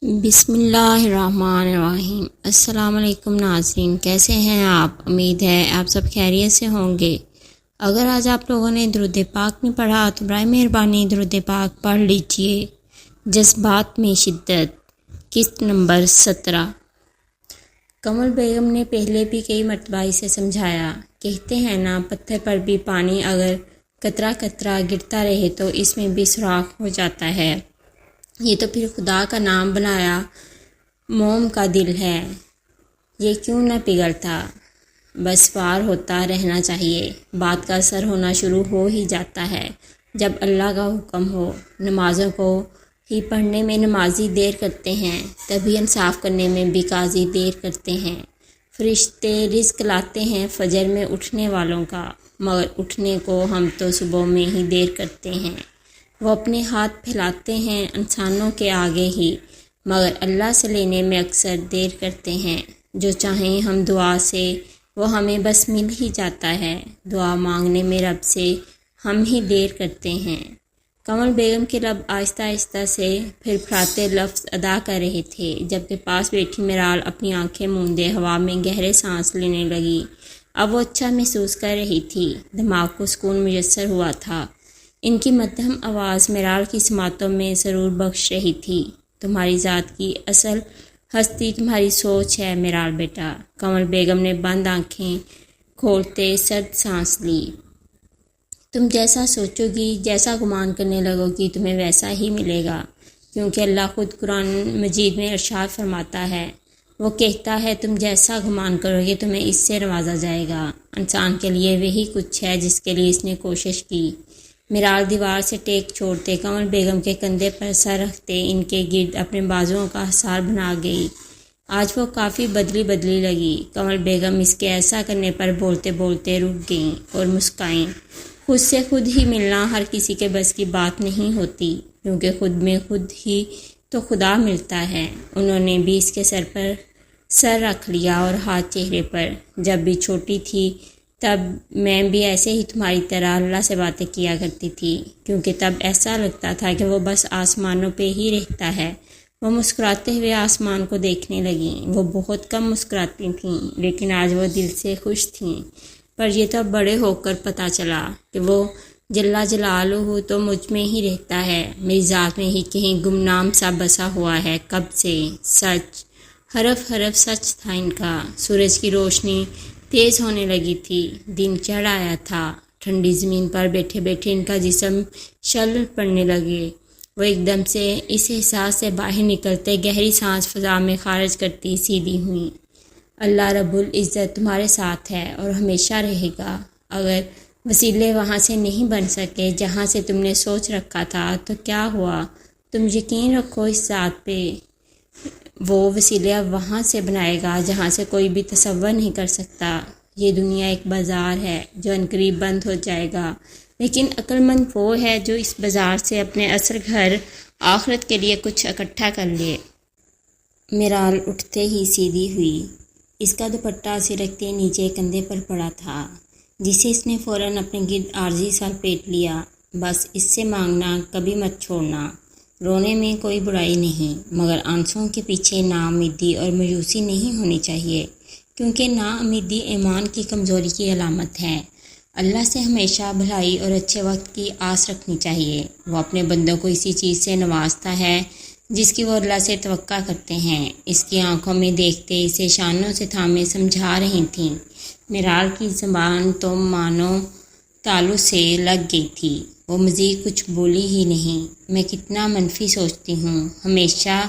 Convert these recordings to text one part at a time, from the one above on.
بسم اللہ الرحمن الرحیم۔ السلام علیکم ناظرین، کیسے ہیں آپ؟ امید ہے آپ سب خیریت سے ہوں گے۔ اگر آج آپ لوگوں نے درود پاک نہیں پڑھا تو برائے مہربانی درود پاک پڑھ لیجئے۔ جذبات میں شدت، قسط نمبر 17۔ کمل بیگم نے پہلے بھی کئی مرتبہ اسے سمجھایا۔ کہتے ہیں نا، پتھر پر بھی پانی اگر قطرہ قطرہ گرتا رہے تو اس میں بھی سوراخ ہو جاتا ہے۔ یہ تو پھر خدا کا نام بنایا موم کا دل ہے، یہ کیوں نہ پگھلتا؟ بس وار ہوتا رہنا چاہیے۔ بات کا اثر ہونا شروع ہو ہی جاتا ہے جب اللہ کا حکم ہو۔ نمازوں کو ہی پڑھنے میں نمازی دیر کرتے ہیں، تبھی انصاف کرنے میں بھی قاضی دیر کرتے ہیں۔ فرشتے رزق لاتے ہیں فجر میں اٹھنے والوں کا، مگر اٹھنے کو ہم تو صبح میں ہی دیر کرتے ہیں۔ وہ اپنے ہاتھ پھیلاتے ہیں انسانوں کے آگے ہی، مگر اللہ سے لینے میں اکثر دیر کرتے ہیں۔ جو چاہیں ہم دعا سے وہ ہمیں بس مل ہی جاتا ہے، دعا مانگنے میں رب سے ہم ہی دیر کرتے ہیں۔ کمل بیگم کے لب آہستہ آہستہ سے پھر پھراتے لفظ ادا کر رہے تھے، جبکہ پاس بیٹھی میرال اپنی آنکھیں موندے ہوا میں گہرے سانس لینے لگی۔ اب وہ اچھا محسوس کر رہی تھی، دماغ کو سکون میسر ہوا تھا۔ ان کی مدھم آواز میرال کی سماعتوں میں سرور بخش رہی تھی۔ تمہاری ذات کی اصل ہستی تمہاری سوچ ہے میرال بیٹا۔ کمل بیگم نے بند آنکھیں کھولتے سرد سانس لی۔ تم جیسا سوچو گی، جیسا گمان کرنے لگو گی، تمہیں ویسا ہی ملے گا، کیونکہ اللہ خود قرآن مجید میں ارشاد فرماتا ہے، وہ کہتا ہے تم جیسا گمان کرو گے تمہیں اس سے نوازا جائے گا۔ انسان کے لیے وہی کچھ ہے جس کے لیے اس نے کوشش کی۔ میرال دیوار سے ٹیک چھوڑتے کمل بیگم کے کندھے پر سر رکھتے ان کے گرد اپنے بازوؤں کا حصار بنا گئی۔ آج وہ کافی بدلی لگی۔ کمل بیگم اس کے ایسا کرنے پر بولتے بولتے رک گئیں اور مسکرائیں۔ خود سے خود ہی ملنا ہر کسی کے بس کی بات نہیں ہوتی، کیونکہ خود میں خود ہی تو خدا ملتا ہے۔ انہوں نے بھی اس کے سر پر سر رکھ لیا اور ہاتھ چہرے پر۔ جب بھی چھوٹی تھی تب میں بھی ایسے ہی تمہاری طرح اللہ سے باتیں کیا کرتی تھی، کیونکہ تب ایسا لگتا تھا کہ وہ بس آسمانوں پہ ہی رہتا ہے۔ وہ مسکراتے ہوئے آسمان کو دیکھنے لگیں۔ وہ بہت کم مسکراتی تھیں، لیکن آج وہ دل سے خوش تھیں۔ پر یہ تو اب بڑے ہو کر پتہ چلا کہ وہ جل جلالہ تو مجھ میں ہی رہتا ہے، میری ذات میں ہی کہیں گمنام سا بسا ہوا ہے کب سے۔ سچ، حرف حرف سچ تھا ان کا۔ سورج کی روشنی تیز ہونے لگی تھی، دن چڑھ آیا تھا۔ ٹھنڈی زمین پر بیٹھے بیٹھے ان کا جسم شل پڑنے لگے۔ وہ ایک دم سے اس احساس سے باہر نکلتے گہری سانس فضا میں خارج کرتی سیدھی ہوئیں۔ اللہ رب العزت تمہارے ساتھ ہے اور ہمیشہ رہے گا۔ اگر وسیلے وہاں سے نہیں بن سکے جہاں سے تم نے سوچ رکھا تھا تو کیا ہوا؟ تم یقین رکھو اس ذات پہ، وہ وسیلہ وہاں سے بنائے گا جہاں سے کوئی بھی تصور نہیں کر سکتا۔ یہ دنیا ایک بازار ہے جو عنقریب بند ہو جائے گا، لیکن عقل مند وہ ہے جو اس بازار سے اپنے اصل گھر آخرت کے لیے کچھ اکٹھا کر لے۔ میرال اٹھتے ہی سیدھی ہوئی۔ اس کا دوپٹہ سرکتے نیچے کندھے پر پڑا تھا، جسے اس نے فوراً اپنے گرد عارضی سا لپیٹ لیا۔ بس اس سے مانگنا کبھی مت چھوڑنا۔ رونے میں کوئی برائی نہیں، مگر آنسوؤں کے پیچھے نا امیدی اور مایوسی نہیں ہونی چاہیے، کیونکہ نا امیدی ایمان کی کمزوری کی علامت ہے۔ اللہ سے ہمیشہ بھلائی اور اچھے وقت کی آس رکھنی چاہیے۔ وہ اپنے بندوں کو اسی چیز سے نوازتا ہے جس کی وہ اللہ سے توقع کرتے ہیں۔ اس کی آنکھوں میں دیکھتے اسے شانوں سے تھامے سمجھا رہی تھیں۔ میرال کی زبان تو مانو تالو سے لگ گئی تھی۔ وہ مزید کچھ بولی ہی نہیں۔ میں کتنا منفی سوچتی ہوں، ہمیشہ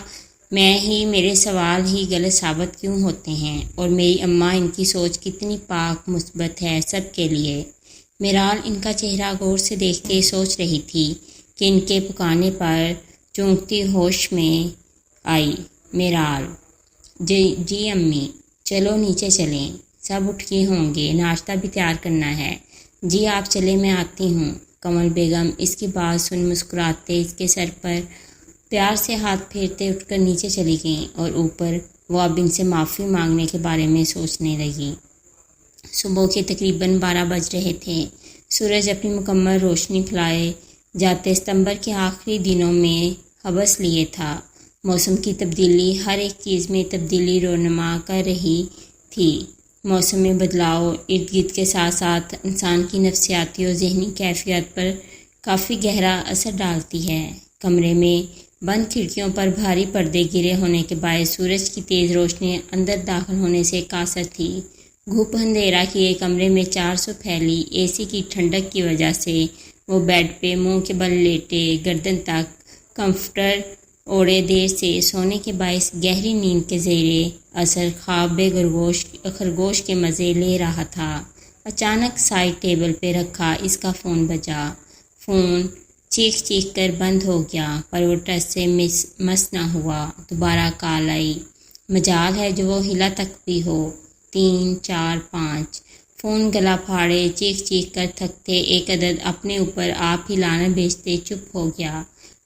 میں ہی، میرے سوال ہی غلط ثابت کیوں ہوتے ہیں، اور میری اماں ان کی سوچ کتنی پاک مثبت ہے سب کے لیے۔ میرال ان کا چہرہ غور سے دیکھ کے سوچ رہی تھی کہ ان کے پکارنے پر چونکتی ہوش میں آئی۔ میرال: جی امی، چلو نیچے چلیں، سب اٹھ گئے ہوں گے، ناشتہ بھی تیار کرنا ہے۔ جی آپ چلیں، میں آتی ہوں۔ کمل بیگم اس کی بات سن مسکراتے اس کے سر پر پیار سے ہاتھ پھیرتے اٹھ کر نیچے چلی گئیں، اور اوپر وہ اب ان سے معافی مانگنے کے بارے میں سوچنے لگی۔ صبح کے تقریباً 12 بج رہے تھے۔ سورج اپنی مکمل روشنی پھیلائے جاتے ستمبر کے آخری دنوں میں حبس لیے تھا۔ موسم کی تبدیلی ہر ایک چیز میں تبدیلی رونما کر رہی تھی۔ موسم میں بدلاؤ ارد گرد کے ساتھ ساتھ انسان کی نفسیاتی اور ذہنی کیفیت پر کافی گہرا اثر ڈالتی ہے۔ کمرے میں بند کھڑکیوں پر بھاری پردے گرے ہونے کے باعث سورج کی تیز روشنی اندر داخل ہونے سے قاصر تھی۔ گھوپ اندھیرا کیے کمرے میں 400 پھیلی اے سی کی ٹھنڈک کی وجہ سے وہ بیڈ پہ منہ کے بل لیٹے گردن تک کمفرٹر اوڑے دیر سے سونے کے باعث گہری نیند کے زیر اثر خواب خرگوش کے مزے لے رہا تھا۔ اچانک سائڈ ٹیبل پہ رکھا اس کا فون بجا۔ فون چیخ چیخ کر بند ہو گیا پر وہ ٹچ سے مس نہ ہوا۔ دوبارہ کال آئی۔ مجال ہے جو وہ ہلا تک بھی ہو۔ 3 4 5 فون گلا پھاڑے چیخ چیخ کر تھکتے ایک عدد اپنے اوپر آپ ہی لانا بیچتے چپ ہو گیا،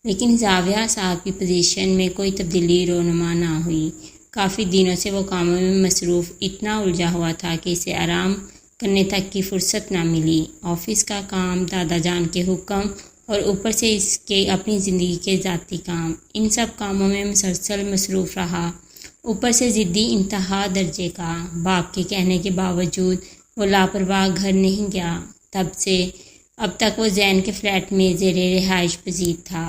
لیکن زاویہ صاحب کی پوزیشن میں کوئی تبدیلی رونما نہ ہوئی۔ کافی دنوں سے وہ کاموں میں مصروف اتنا الجھا ہوا تھا کہ اسے آرام کرنے تک کی فرصت نہ ملی۔ آفس کا کام، دادا جان کے حکم اور اوپر سے اس کے اپنی زندگی کے ذاتی کام، ان سب کاموں میں مسلسل مصروف رہا۔ اوپر سے ضدی انتہا درجے کا۔ باپ کے کہنے کے باوجود وہ لاپرواہ گھر نہیں گیا۔ تب سے اب تک وہ زین کے فلیٹ میں زیر رہائش پذیر تھا۔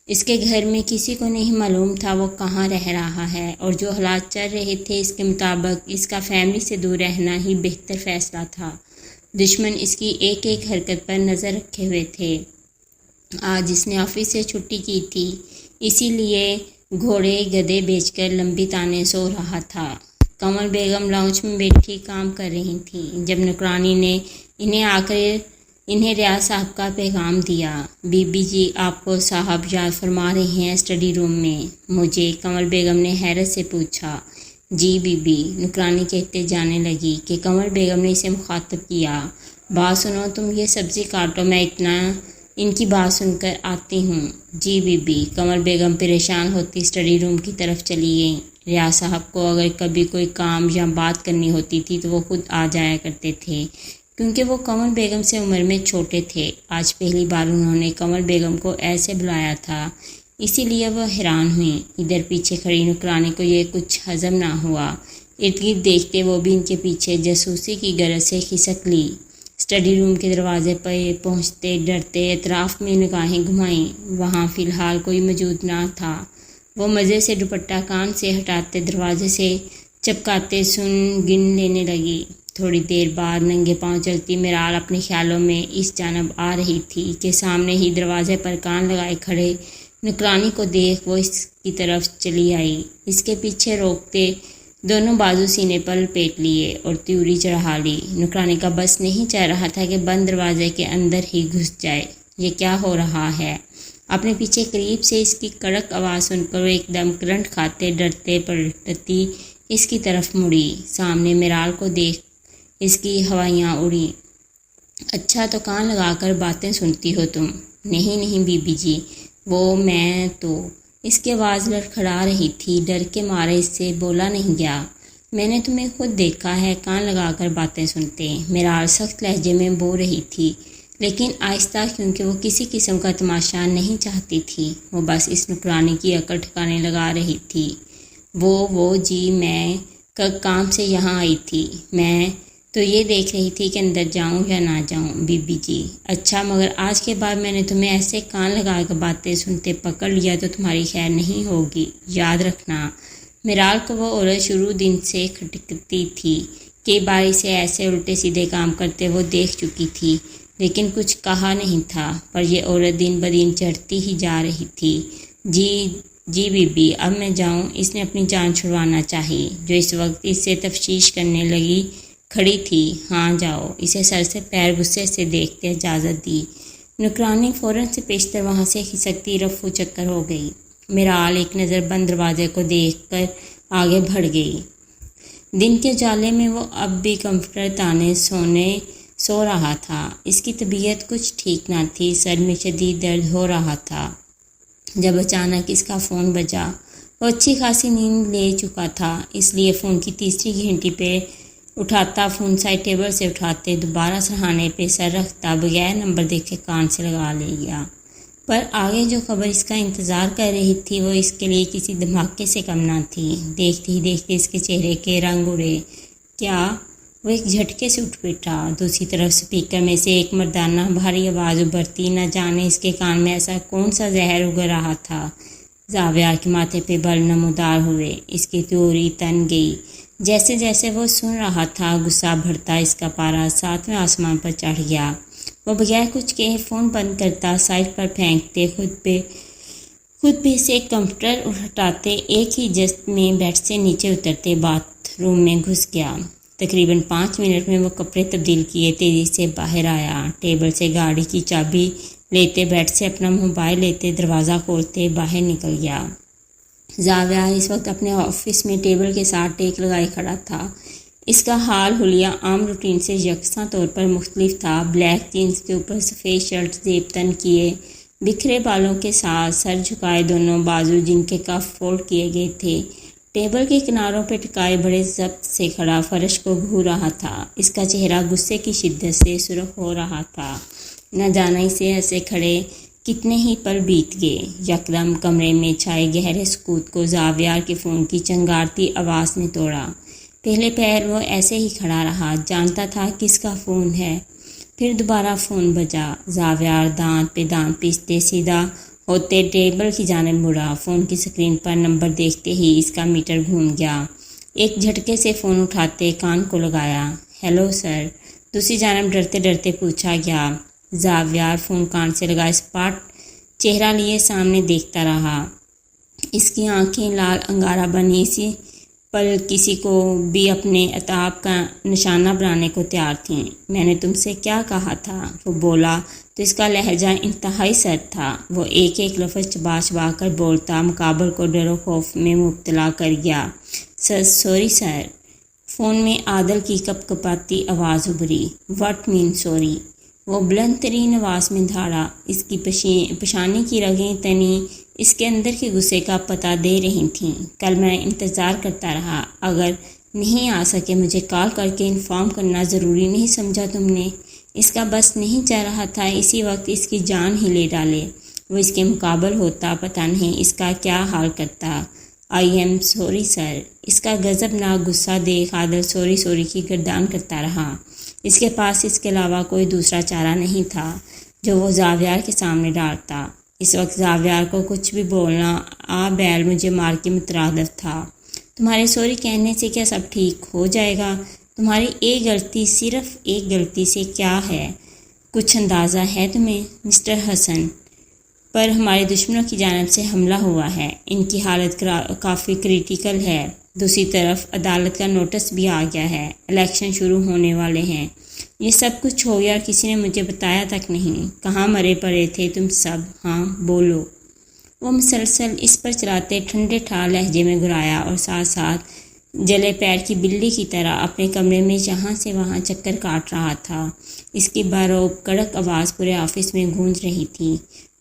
اس کے گھر میں کسی کو نہیں معلوم تھا وہ کہاں رہ رہا ہے، اور جو حالات چل رہے تھے اس کے مطابق اس کا فیملی سے دور رہنا ہی بہتر فیصلہ تھا۔ دشمن اس کی ایک ایک حرکت پر نظر رکھے ہوئے تھے۔ آج اس نے آفس سے چھٹی کی تھی، اسی لیے گھوڑے گدھے بیچ کر لمبی تانے سو رہا تھا۔ کمل بیگم لاؤنج میں بیٹھی کام کر رہی تھیں جب نوکرانی نے انہیں ریاض صاحب کا پیغام دیا۔ بی بی جی آپ کو صاحب یاد فرما رہے ہیں اسٹڈی روم میں۔ مجھے؟ کمل بیگم نے حیرت سے پوچھا۔ جی بی بی، نوکرانی کہتے جانے لگی کہ کمل بیگم نے اسے مخاطب کیا۔ بات سنو، تم یہ سبزی کاٹو، میں اتنا ان کی بات سن کر آتی ہوں۔ G B be. کمل بیگم پریشان ہوتی اسٹڈی روم کی طرف چلی گئیں۔ ریاض صاحب کو اگر کبھی کوئی کام یا بات کرنی ہوتی تھی تو وہ خود آ جایا کرتے تھے، کیونکہ وہ کمل بیگم سے عمر میں چھوٹے تھے۔ آج پہلی بار انہوں نے کمل بیگم کو ایسے بلایا تھا، اسی لیے وہ حیران ہوئیں۔ ادھر پیچھے کھڑی نوکرانی کو یہ کچھ ہضم نہ ہوا۔ ارد گرد دیکھتے وہ بھی ان کے پیچھے جاسوسی کی غرض سے کھسک لی۔ اسٹڈی روم کے دروازے پر پہنچتے ڈرتے اطراف میں نگاہیں گھمائیں۔ وہاں فی الحال کوئی موجود نہ تھا۔ وہ مزے سے دوپٹہ کان سے ہٹاتے دروازے سے چپکاتے گن لینے لگی۔ تھوڑی دیر بعد ننگے پاؤں چلتی میرال اپنے خیالوں میں اس جانب آ رہی تھی کہ سامنے ہی دروازے پر کان لگائے کھڑے نوکرانی کو دیکھ وہ اس کی طرف چلی آئی۔ اس کے پیچھے روکتے دونوں بازو سینے پر لپیٹ لیے اور تیوری چڑھا لی۔ نوکرانی کا بس نہیں چل رہا تھا کہ بند دروازے کے اندر ہی گھس جائے۔ یہ کیا ہو رہا ہے؟ اپنے پیچھے قریب سے اس کی کڑک آواز سن کر وہ ایک دم کرنٹ کھاتے ڈرتے پلٹتی اس کی طرف مڑی۔ سامنے میرال کو دیکھ اس کی ہوائیاں اڑیں۔ اچھا تو کان لگا کر باتیں سنتی ہو تم؟ نہیں نہیں بی بی جی، وہ میں تو… اس کی آواز لڑکھڑا رہی تھی، ڈر کے مارے اس سے بولا نہیں گیا۔ میں نے تمہیں خود دیکھا ہے کان لگا کر باتیں سنتے۔ میرال سخت لہجے میں بول رہی تھی، لیکن آہستہ، کیونکہ وہ کسی قسم کا تماشا نہیں چاہتی تھی۔ وہ بس اس نوکرانی کی عقل ٹھکانے لگا رہی تھی۔ وہ جی، میں کام سے یہاں آئی تھی۔ میں تو یہ دیکھ رہی تھی کہ اندر جاؤں یا نہ جاؤں بی بی جی۔ اچھا، مگر آج کے بعد میں نے تمہیں ایسے کان لگا کر باتیں سنتے پکڑ لیا تو تمہاری خیر نہیں ہوگی، یاد رکھنا۔ میرال کو وہ عورت شروع دن سے کھٹکتی تھی۔ کئی بار اسے ایسے الٹے سیدھے کام کرتے وہ دیکھ چکی تھی، لیکن کچھ کہا نہیں تھا، پر یہ عورت دن بدن چڑھتی ہی جا رہی تھی۔ جی بی بی، اب میں جاؤں؟ اس نے اپنی جان چھڑوانا چاہی، جو اس وقت اس سے تفتیش کرنے لگی کھڑی تھی۔ ہاں جاؤ، اسے سر سے پیر غصے سے دیکھتے اجازت دی۔ نوکرانی فوراً سے پیشتر وہاں سے کھسکتی رفو چکر ہو گئی۔ میرال ایک نظر بند دروازے کو دیکھ کر آگے بڑھ گئی۔ دن کے اجالے میں وہ اب بھی کمفرٹر تانے سو رہا تھا۔ اس کی طبیعت کچھ ٹھیک نہ تھی، سر میں شدید درد ہو رہا تھا۔ جب اچانک اس کا فون بجا، وہ اچھی خاصی نیند لے چکا تھا، اس لیے فون کی تیسری گھنٹی پہ اٹھاتا، فون سائڈ ٹیبل سے اٹھاتے دوبارہ سرہانے پہ سر رکھتا، بغیر نمبر دیکھے کان سے لگا لے گیا۔ پر آگے جو خبر اس کا انتظار کر رہی تھی وہ اس کے لیے کسی دھماکے سے کم نہ تھی۔ دیکھتے ہی دیکھتے اس کے چہرے کے رنگ اڑے۔ کیا؟ وہ ایک جھٹکے سے اٹھ بیٹھا۔ دوسری طرف اسپیکر میں سے ایک مردانہ بھاری آواز ابھرتی، نہ جانے اس کے کان میں ایسا کون سا زہر اگل رہا تھا۔ زاویار کے ماتھے پہ بل نمودار ہوئے، اس کی توری تن گئی۔ جیسے جیسے وہ سن رہا تھا گسا بڑھتا، اس کا پارا 7ویں آسمان پر چڑھ گیا۔ وہ بغیر کچھ کہے فون بند کرتا، سائڈ پر پھینکتے، خود بھی سے کمپیوٹر ہٹاتے، ایک ہی جست میں بیڈ سے نیچے اترتے باتھ روم میں گھس گیا۔ تقریباً 5 منٹ میں وہ کپڑے تبدیل کیے تیزی سے باہر آیا، ٹیبل سے گاڑی کی چابی لیتے، بیڈ سے اپنا موبائل لیتے، دروازہ کھولتے باہر نکل گیا۔ زاویار اس وقت اپنے آفس میں ٹیبل کے ساتھ ٹیک لگائے کھڑا تھا۔ اس کا حال حلیہ عام روٹین سے یکساں طور پر مختلف تھا۔ بلیک جینس کے اوپر سفید شرٹ زیب تن کیے، بکھرے بالوں کے ساتھ سر جھکائے، دونوں بازو جن کے کف فولڈ کیے گئے تھے، ٹیبل کے کناروں پہ ٹکائے بڑے ضبط سے کھڑا فرش کو گھو رہا تھا۔ اس کا چہرہ غصے کی شدت سے سرخ ہو رہا تھا۔ نہ جانے اسے ایسے کھڑے کتنے ہی پل بیت گئے۔ یکدم کمرے میں چھائے گہرے سکوت کو زاویار کے فون کی چنگارتی آواز نے توڑا۔ پہلے پہر وہ ایسے ہی کھڑا رہا، جانتا تھا کس کا فون ہے۔ پھر دوبارہ فون بجا۔ زاویار دانت پہ دانت پیستے سیدھا ہوتے ٹیبل کی جانب مڑا۔ فون کی اسکرین پر نمبر دیکھتے ہی اس کا میٹر گھوم گیا۔ ایک جھٹکے سے فون اٹھاتے کان کو لگایا۔ ہیلو سر، دوسری جانب ڈرتے ڈرتے پوچھا گیا۔ زاویار فون کان سے لگا اسپاٹ چہرہ لیے سامنے دیکھتا رہا۔ اس کی آنکھیں لال انگارہ بنی، اسی پل کسی کو بھی اپنے عتاب کا نشانہ بنانے کو تیار تھیں۔ میں نے تم سے کیا کہا تھا؟ وہ بولا تو اس کا لہجہ انتہائی سرد تھا۔ وہ ایک ایک لفظ چبا چبا کر بولتا، مقابل کو ڈر و خوف میں مبتلا کر گیا۔ Sorry sir. فون میں عادل کی کپ کپاتی آواز ابھری۔ What main sorry? وہ بلند ترین آواز میں دھاڑا۔ اس کی پیشانی کی رگیں تنی اس کے اندر کے غصے کا پتہ دے رہی تھیں۔ کل میں انتظار کرتا رہا، اگر نہیں آ سکے مجھے کال کر کے انفارم کرنا ضروری نہیں سمجھا تم نے؟ اس کا بس نہیں چل رہا تھا اسی وقت اس کی جان ہی لے ڈالے۔ وہ اس کے مقابل ہوتا، پتہ نہیں اس کا کیا حال کرتا۔ I am sorry sir. اس کا غضبناک غصہ دیکھ عادل سوری سوری کی گردان کرتا رہا۔ اس کے پاس اس کے علاوہ کوئی دوسرا چارہ نہیں تھا جو وہ زاویار کے سامنے ڈالتا۔ اس وقت زاویار کو کچھ بھی بولنا بیل مجھے مار کے مترادف تھا۔ تمہارے سوری کہنے سے کیا سب ٹھیک ہو جائے گا؟ تمہاری ایک غلطی، صرف ایک غلطی سے کیا ہے؟ کچھ اندازہ ہے تمہیں؟ مسٹر حسن پر ہمارے دشمنوں کی جانب سے حملہ ہوا ہے، ان کی حالت کافی کریٹیکل ہے۔ دوسری طرف عدالت کا نوٹس بھی آ گیا ہے، الیکشن شروع ہونے والے ہیں۔ یہ سب کچھ ہو گیا اور کسی نے مجھے بتایا تک نہیں۔ کہاں مرے پڑے تھے تم سب؟ ہاں بولو۔ وہ مسلسل اس پر چلاتے ٹھنڈے ٹھار لہجے میں گرایا اور ساتھ ساتھ جلے پیر کی بلی کی طرح اپنے کمرے میں جہاں سے وہاں چکر کاٹ رہا تھا۔ اس کی باروب کڑک آواز پورے آفس میں گونج رہی تھی۔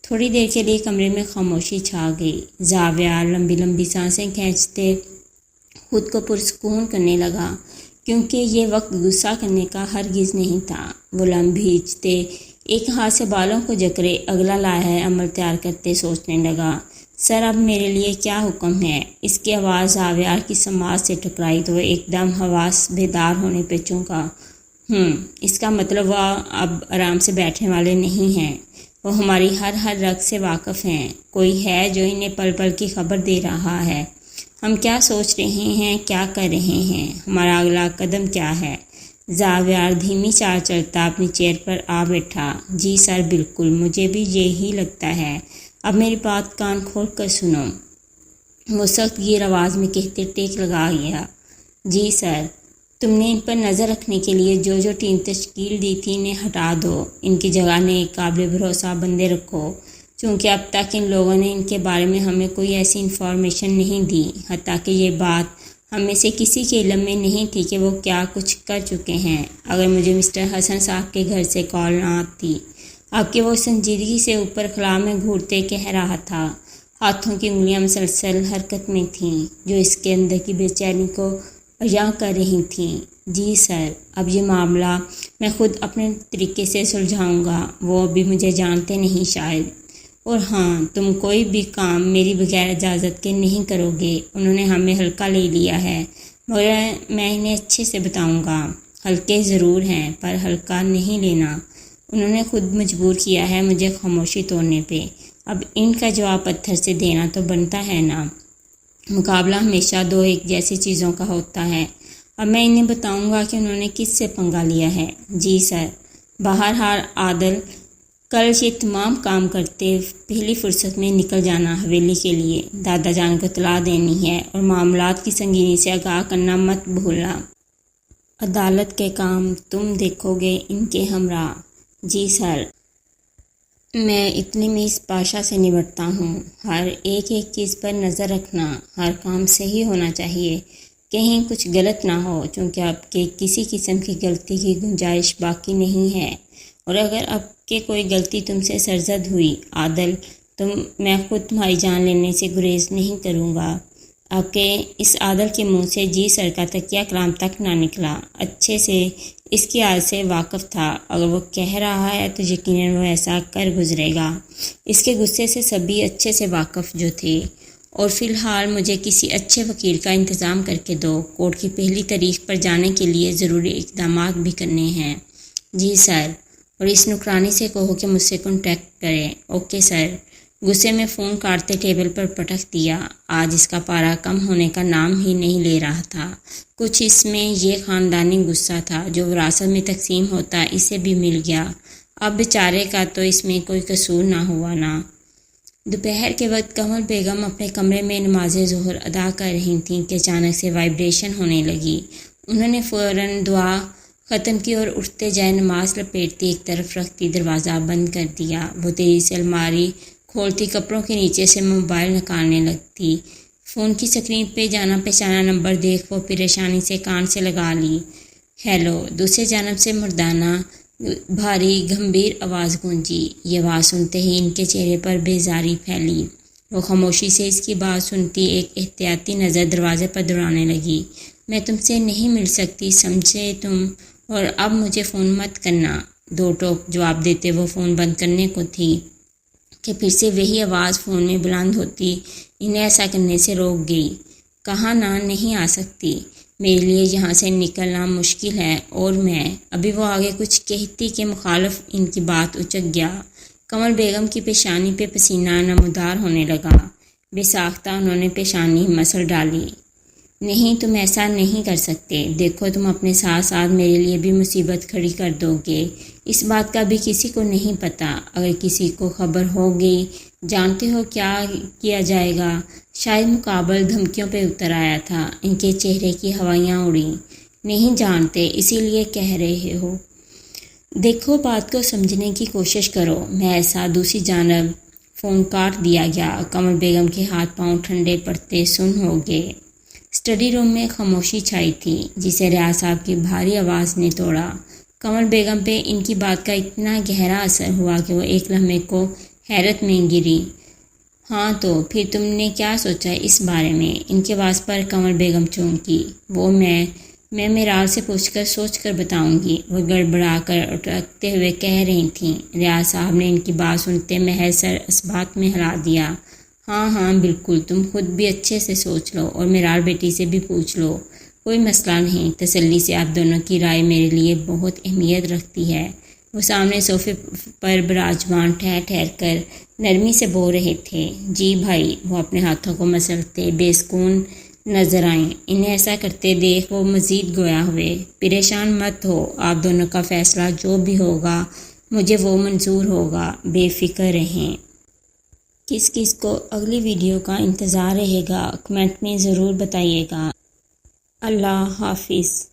تھوڑی دیر کے لیے کمرے میں خاموشی چھا گئی۔ زاویار لمبی لمبی سانسیں کھینچتے خود کو پرسکون کرنے لگا، کیونکہ یہ وقت غصہ کرنے کا ہرگز نہیں تھا۔ وہ لم بھیجتے ایک ہاتھ سے بالوں کو جکڑے اگلا لاحہ عمل تیار کرتے سوچنے لگا، سر اب میرے لیے کیا حکم ہے؟ اس کی آواز زاویار کی سماعت سے ٹکرائی تو وہ ایک دم حواس بیدار ہونے پہ چونکا۔ اس کا مطلب وہ اب آرام سے بیٹھنے والے نہیں ہیں، وہ ہماری ہر رگ سے واقف ہیں۔ کوئی ہے جو انہیں پل پل کی خبر دے رہا ہے، ہم کیا سوچ رہے ہیں، کیا کر رہے ہیں، ہمارا اگلا قدم کیا ہے۔ زاویار دھیمی چال چلتا اپنی چیئر پر آ بیٹھا۔ جی سر بالکل، مجھے بھی یہی لگتا ہے۔ اب میری بات کان کھول کر سنو، وہ سخت گیر آواز میں کہتے ٹیک لگا گیا۔ جی سر، تم نے ان پر نظر رکھنے کے لیے جو ٹیم تشکیل دی تھی انہیں ہٹا دو، ان کی جگہ نے قابل بھروسہ بندے رکھو، چونکہ اب تک ان لوگوں نے ان کے بارے میں ہمیں کوئی ایسی انفارمیشن نہیں دی، حتیٰ کہ یہ بات ہم میں سے کسی کے علم میں نہیں تھی کہ وہ کیا کچھ کر چکے ہیں۔ اگر مجھے مسٹر حسن صاحب کے گھر سے کال نہ آتی، اب کہ وہ سنجیدگی سے اوپر خلا میں گھورتے کہہ رہا تھا، ہاتھوں کی انگلیاں مسلسل حرکت میں تھیں جو اس کے اندر کی بے چینی کو عیاں کر رہی تھیں۔ جی سر، اب یہ معاملہ میں خود اپنے طریقے سے سلجھاؤں گا، وہ ابھی مجھے جانتے نہیں شاید۔ اور ہاں، تم کوئی بھی کام میری بغیر اجازت کے نہیں کرو گے۔ انہوں نے ہمیں ہلکا لے لیا ہے، مگر میں انہیں اچھے سے بتاؤں گا۔ ہلکے ضرور ہیں پر ہلکا نہیں لینا۔ انہوں نے خود مجبور کیا ہے مجھے خاموشی توڑنے پہ۔ اب ان کا جواب پتھر سے دینا تو بنتا ہے نا۔ مقابلہ ہمیشہ دو ایک جیسی چیزوں کا ہوتا ہے۔ اب میں انہیں بتاؤں گا کہ انہوں نے کس سے پنگا لیا ہے۔ جی سر۔ بہرحال عادل، کل یہ تمام کام کرتے پہلی فرصت میں نکل جانا حویلی کے لیے۔ دادا جان کو اطلاع دینی ہے اور معاملات کی سنگینی سے آگاہ کرنا مت بھولنا۔ عدالت کے کام تم دیکھو گے ان کے ہمراہ۔ جی سر۔ میں اتنے میں اس پاشا سے نمٹتا ہوں۔ ہر ایک چیز پر نظر رکھنا، ہر کام صحیح ہونا چاہیے، کہیں کچھ غلط نہ ہو، چونکہ اب کے کسی قسم کی غلطی کی گنجائش باقی نہیں ہے۔ اور اگر اب کے کوئی غلطی تم سے سرزد ہوئی عادل، میں خود تمہاری جان لینے سے گریز نہیں کروں گا۔ اب کے اس عادل کے منہ سے جی سر کا تکیہ کلام تک نہ نکلا۔ اچھے سے اس کی عادت سے واقف تھا، اگر وہ کہہ رہا ہے تو یقیناً وہ ایسا کر گزرے گا۔ اس کے غصے سے سبھی اچھے سے واقف جو تھے۔ اور فی الحال مجھے کسی اچھے وکیل کا انتظام کر کے دو، کورٹ کی پہلی تاریخ پر جانے کے لیے ضروری اقدامات بھی کرنے ہیں۔ جی سر۔ اور اس نوکرانی سے کہو کہ مجھ سے کانٹیکٹ کرے۔ Okay sir. غصے میں فون کاٹتے ٹیبل پر پٹک دیا۔ آج اس کا پارا کم ہونے کا نام ہی نہیں لے رہا تھا۔ کچھ اس میں یہ خاندانی غصہ تھا جو وراثت میں تقسیم ہوتا اسے بھی مل گیا۔ اب بیچارے کا تو اس میں کوئی قصور نہ ہوا نا۔ دوپہر کے وقت قمر بیگم اپنے کمرے میں نماز ظہر ادا کر رہی تھیں کہ اچانک سے وائبریشن ہونے لگی۔ انہوں نے فوراً دعا ختم کی اور اٹھتے جائے نماز لپیٹتی ایک طرف رکھتی دروازہ بند کر دیا۔ وہ تیزی سے الماری کھولتی کپڑوں کے نیچے سے موبائل نکالنے لگتی۔ فون کی اسکرین پہ جانا پہچانا نمبر دیکھ وہ پریشانی سے کان سے لگا لی۔ ہیلو۔ دوسری جانب سے مردانہ بھاری گمبھیر آواز گونجی۔ یہ آواز سنتے ہی ان کے چہرے پر بیزاری پھیلی۔ وہ خاموشی سے اس کی بات سنتی ایک احتیاطی نظر دروازے پر دوڑانے لگی۔ میں تم سے نہیں مل سکتی، سمجھے تم؟ اور اب مجھے فون مت کرنا۔ دو ٹوک جواب دیتے وہ فون بند کرنے کو تھی کہ پھر سے وہی آواز فون میں بلند ہوتی انہیں ایسا کرنے سے روک گئی۔ کہاں نہ نہیں آ سکتی، میرے لیے یہاں سے نکلنا مشکل ہے اور میں ابھی وہ آگے کچھ کہتی کہ مخالف ان کی بات اچک گیا۔ قمر بیگم کی پیشانی پہ پسینہ نمودار ہونے لگا۔ بے ساختہ انہوں نے پیشانی مسل ڈالی۔ نہیں، تم ایسا نہیں کر سکتے۔ دیکھو تم اپنے ساتھ ساتھ میرے لیے بھی مصیبت کھڑی کر دو گے۔ اس بات کا بھی کسی کو نہیں پتہ۔ اگر کسی کو خبر ہو گئی، جانتے ہو کیا کیا جائے گا؟ شاید مقابل دھمکیوں پہ اتر آیا تھا۔ ان کے چہرے کی ہوائیاں اڑیں۔ نہیں جانتے، اسی لیے کہہ رہے ہو۔ دیکھو بات کو سمجھنے کی کوشش کرو۔ میں ایسا۔ دوسری جانب فون کاٹ دیا گیا۔ قمر بیگم کے ہاتھ پاؤں ٹھنڈے پڑتے سن ہو گئے۔ اسٹڈی روم میں خاموشی چھائی تھی جسے ریاض صاحب کی بھاری آواز نے توڑا۔ قمر بیگم پہ ان کی بات کا اتنا گہرا اثر ہوا کہ وہ ایک لمحے کو حیرت میں گری۔ ہاں تو پھر تم نے کیا سوچا اس بارے میں؟ ان کے آواز پر قمر بیگم چونکی۔ وہ میں میرال سے پوچھ کر سوچ کر بتاؤں گی، وہ گڑبڑا کر اٹکتے ہوئے کہہ رہی تھیں۔ ریاض صاحب نے ان کی بات سنتے محض سر اس بات میں ہلا دیا۔ ہاں بالکل، تم خود بھی اچھے سے سوچ لو اور میرال بیٹی سے بھی پوچھ لو، کوئی مسئلہ نہیں۔ تسلی سے آپ دونوں کی رائے میرے لیے بہت اہمیت رکھتی ہے۔ وہ سامنے صوفے پر براجمان ٹھہر کر نرمی سے بول رہے تھے۔ جی بھائی۔ وہ اپنے ہاتھوں کو مسلتے بے سکون نظر آئیں۔ انہیں ایسا کرتے دیکھ وہ مزید گویا ہوئے۔ پریشان مت ہو، آپ دونوں کا فیصلہ جو بھی ہوگا مجھے وہ منظور ہوگا، بے فکر رہیں۔ کس کو اگلی ویڈیو کا انتظار رہے گا، کمنٹ میں ضرور بتائیے گا۔ اللہ حافظ۔